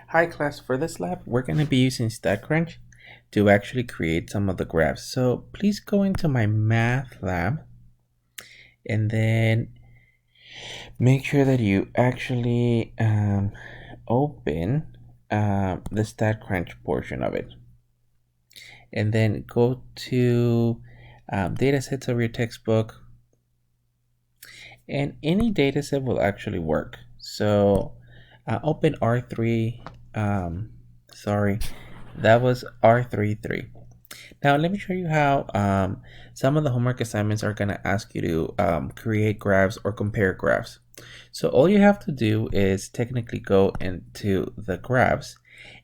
Hi class, for this lab, we're going to be using StatCrunch to actually create some of the graphs. So please go into my math lab and then make sure that you actually open the StatCrunch portion of it. And then go to data sets of your textbook, and any data set will actually work. So open R3, sorry, that was R33. Now let me show you how some of the homework assignments are going to ask you to create graphs or compare graphs. So all you have to do is technically go into the graphs,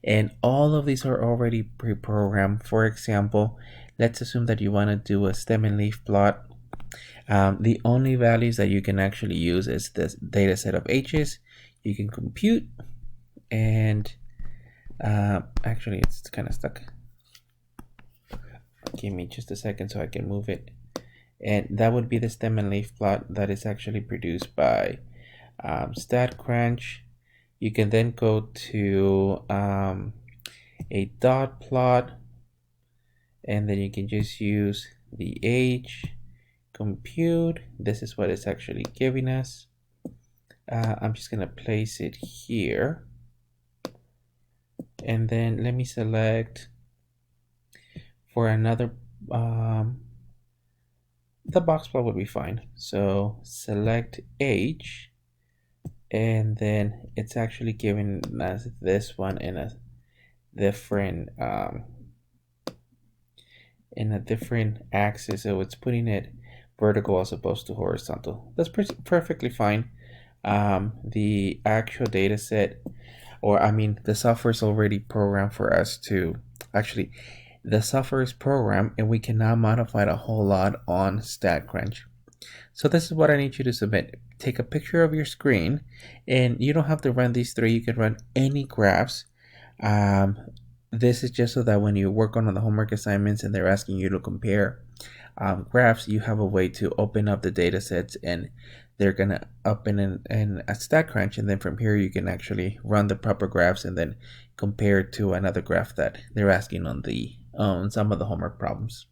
and all of these are already pre-programmed. For example, let's assume that you want to do a stem and leaf plot. The only values that you can actually use is this data set of h's. You can compute, and actually it's kind of stuck. Give me just a second so I can move it. And that would be the stem and leaf plot that is actually produced by StatCrunch. You can then go to a dot plot, and then you can just use the h, compute. This is what it's actually giving us. I'm just going to place it here. And then let me select for another, the box plot would be fine. So select H, and then it's actually giving us this one in a different axis. So it's putting it vertical as opposed to horizontal. That's perfectly fine. The actual data set, or I mean the software is already programmed for us to actually, the software is programmed and we cannot modify it a whole lot on StatCrunch. So this is what I need you to submit. Take a picture of your screen, and you don't have to run these three. You can run any graphs. This is just so that when you work on the homework assignments and they're asking you to compare graphs, you have a way to open up the data sets, and they're gonna open in a StatCrunch, and then from here you can actually run the proper graphs and then compare it to another graph that they're asking on some of the homework problems.